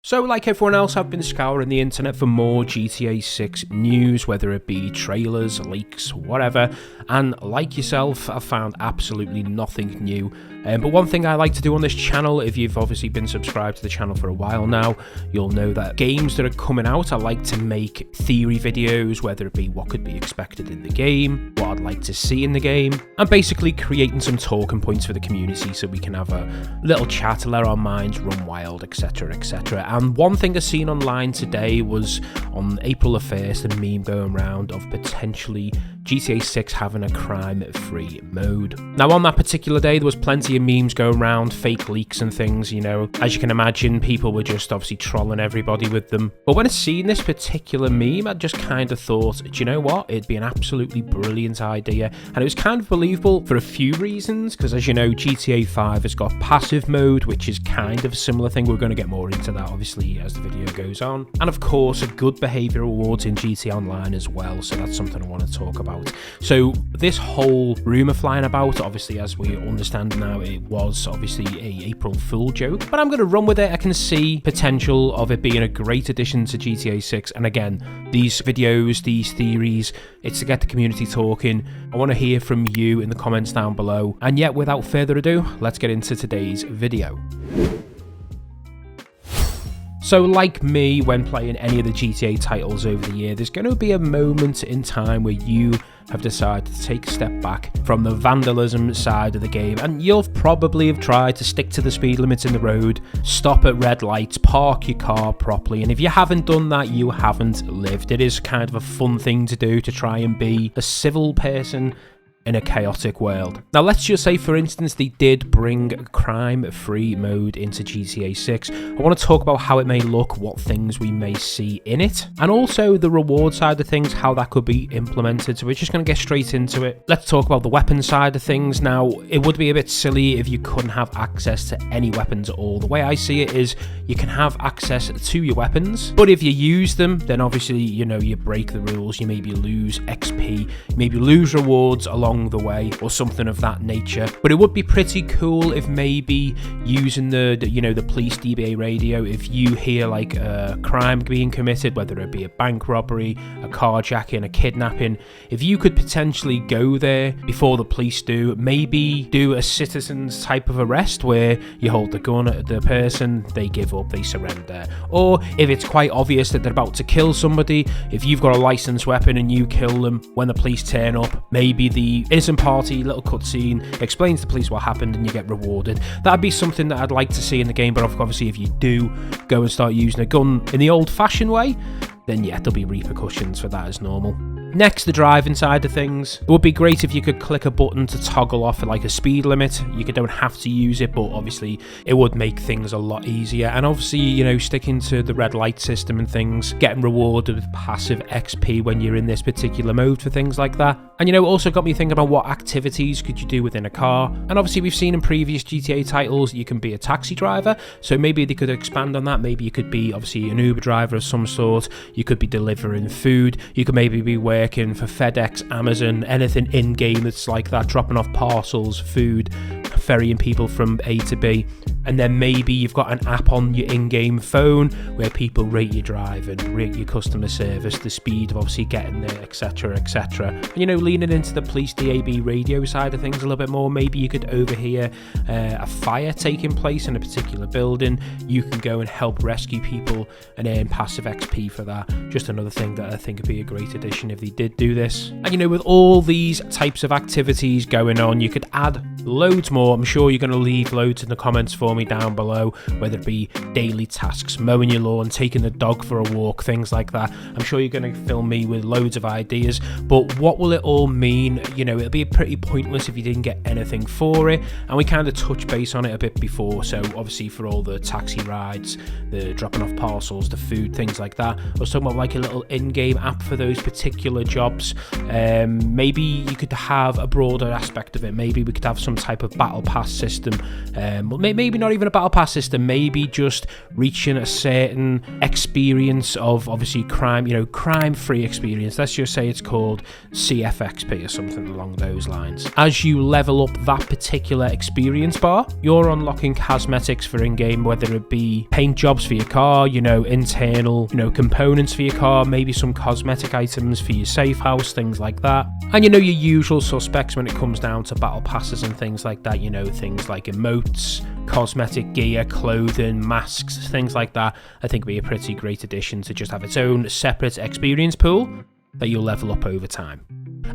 So like everyone else, I've been scouring the internet for more GTA 6 news, whether it be trailers, leaks, whatever, and like yourself, I've found absolutely nothing new. But one thing I like to do on this channel, if you've obviously been subscribed to the channel for a while now, you'll know that games that are coming out, I like to make theory videos, whether it be what could be expected in the game, what I'd like to see in the game, and basically creating some talking points for the community so we can have a little chat, let our minds run wild, etc, etc. And one thing I seen online today was on April the 1st, a meme going around of potentially GTA 6 having a crime-free mode. Now on that particular day, there was plenty of memes going around, fake leaks and things, you know. As you can imagine, people were just obviously trolling everybody with them. But when I seen this particular meme, I just kind of thought, do you know what? It'd be an absolutely brilliant idea. And it was kind of believable for a few reasons, because as you know, GTA 5 has got passive mode, which is kind of a similar thing. We're going to get more into that, obviously, as the video goes on. And of course, a good behavior rewards in GTA Online as well, so that's something I want to talk about. So this whole rumor flying about, obviously as we understand now, it was obviously a April Fool joke, but I'm going to run with it. I can see potential of it being a great addition to GTA 6, and again, these videos, these theories, it's to get the community talking. I want to hear from you in the comments down below, and yet without further ado, let's get into today's video. So like me, when playing any of the GTA titles over the year, there's going to be a moment in time where you have decided to take a step back from the vandalism side of the game, and you'll probably have tried to stick to the speed limits in the road, stop at red lights, park your car properly, and if you haven't done that, you haven't lived. It is kind of a fun thing to do, to try and be a civil person in a chaotic world. Now let's just say, for instance, they did bring a crime-free mode into GTA 6. I want to talk about how it may look, what things we may see in it, and also the reward side of things, how that could be implemented. So we're just going to get straight into it. Let's talk about the weapon side of things. Now, it would be a bit silly if you couldn't have access to any weapons at all. The way I see it is you can have access to your weapons, but if you use them, then obviously, you know, you break the rules. You maybe lose XP, you maybe lose rewards along the way or something of that nature. But it would be pretty cool if maybe using the police DBA radio, if you hear like a crime being committed, whether it be a bank robbery, a carjacking, a kidnapping, if you could potentially go there before the police do, maybe do a citizen's type of arrest where you hold the gun at the person, they give up, they surrender. Or if it's quite obvious that they're about to kill somebody, if you've got a licensed weapon and you kill them, when the police turn up, maybe the innocent party, little cutscene, explains to the police what happened and you get rewarded. That'd be something that I'd like to see in the game, but obviously if you do go and start using a gun in the old-fashioned way, then yeah, there'll be repercussions for that as normal. Next, the driving side of things. It would be great if you could click a button to toggle off like a speed limit. You don't have to use it, but obviously it would make things a lot easier. And obviously, you know, sticking to the red light system and things, getting rewarded with passive XP when you're in this particular mode for things like that. And you know, it also got me thinking about what activities could you do within a car. And obviously we've seen in previous GTA titles, you can be a taxi driver. So maybe they could expand on that. Maybe you could be obviously an Uber driver of some sort. You could be delivering food. You could maybe be working for FedEx, Amazon, anything in-game that's like that, dropping off parcels, food, ferrying people from A to B. And then maybe you've got an app on your in-game phone where people rate your driving, rate your customer service, the speed of obviously getting there, etc, etc. And you know, leaning into the police DAB radio side of things a little bit more, maybe you could overhear a fire taking place in a particular building. You can go and help rescue people and earn passive XP for that. Just another thing that I think would be a great addition if they did do this. And you know, with all these types of activities going on, you could add loads more. I'm sure you're going to leave loads in the comments for me down below, whether it be daily tasks, mowing your lawn, taking the dog for a walk, things like that. I'm sure you're going to fill me with loads of ideas, but what will it all mean? You know, it'll be pretty pointless if you didn't get anything for it, and we kind of touched base on it a bit before. So obviously for all the taxi rides, the dropping off parcels, the food, things like that, I was talking about like a little in-game app for those particular jobs. Maybe you could have a broader aspect of it. Maybe we could have some type of battle pass system, but maybe not even a battle pass system, maybe just reaching a certain experience of obviously crime, crime-free experience. Let's just say it's called CFXP or something along those lines. As you level up that particular experience bar, you're unlocking cosmetics for in-game, whether it be paint jobs for your car, internal, components for your car, maybe some cosmetic items for your safe house, things like that. And your usual suspects when it comes down to battle passes and things like that, things like emotes, cosmetic gear, clothing, masks, things like that. I think would be a pretty great addition to just have its own separate experience pool that you'll level up over time.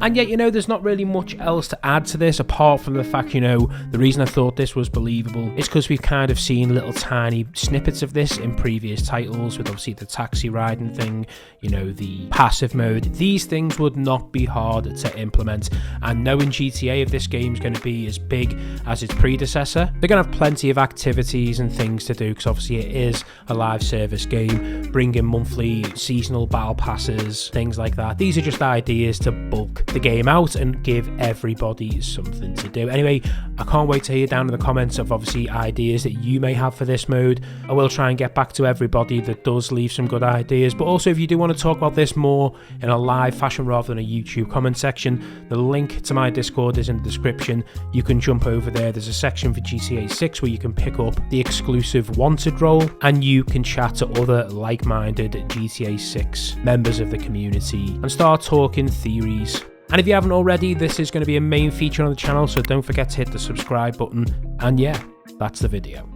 And yet, there's not really much else to add to this apart from the fact, the reason I thought this was believable is because we've kind of seen little tiny snippets of this in previous titles with obviously the taxi riding thing, the passive mode. These things would not be hard to implement, and knowing GTA, if this game's going to be as big as its predecessor, they're going to have plenty of activities and things to do because obviously it is a live service game, bringing monthly seasonal battle passes, things like that. These are just ideas to bulk the game out and give everybody something to do. Anyway, I can't wait to hear down in the comments of obviously ideas that you may have for this mode. I will try and get back to everybody that does leave some good ideas, but also if you do want to talk about this more in a live fashion rather than a YouTube comment section, the link to my Discord is in the description. You can jump over there. There's a section for GTA 6 where you can pick up the exclusive wanted role and you can chat to other like-minded GTA 6 members of the community and start talking theories. And if you haven't already, this is going to be a main feature on the channel, so don't forget to hit the subscribe button. And yeah, that's the video.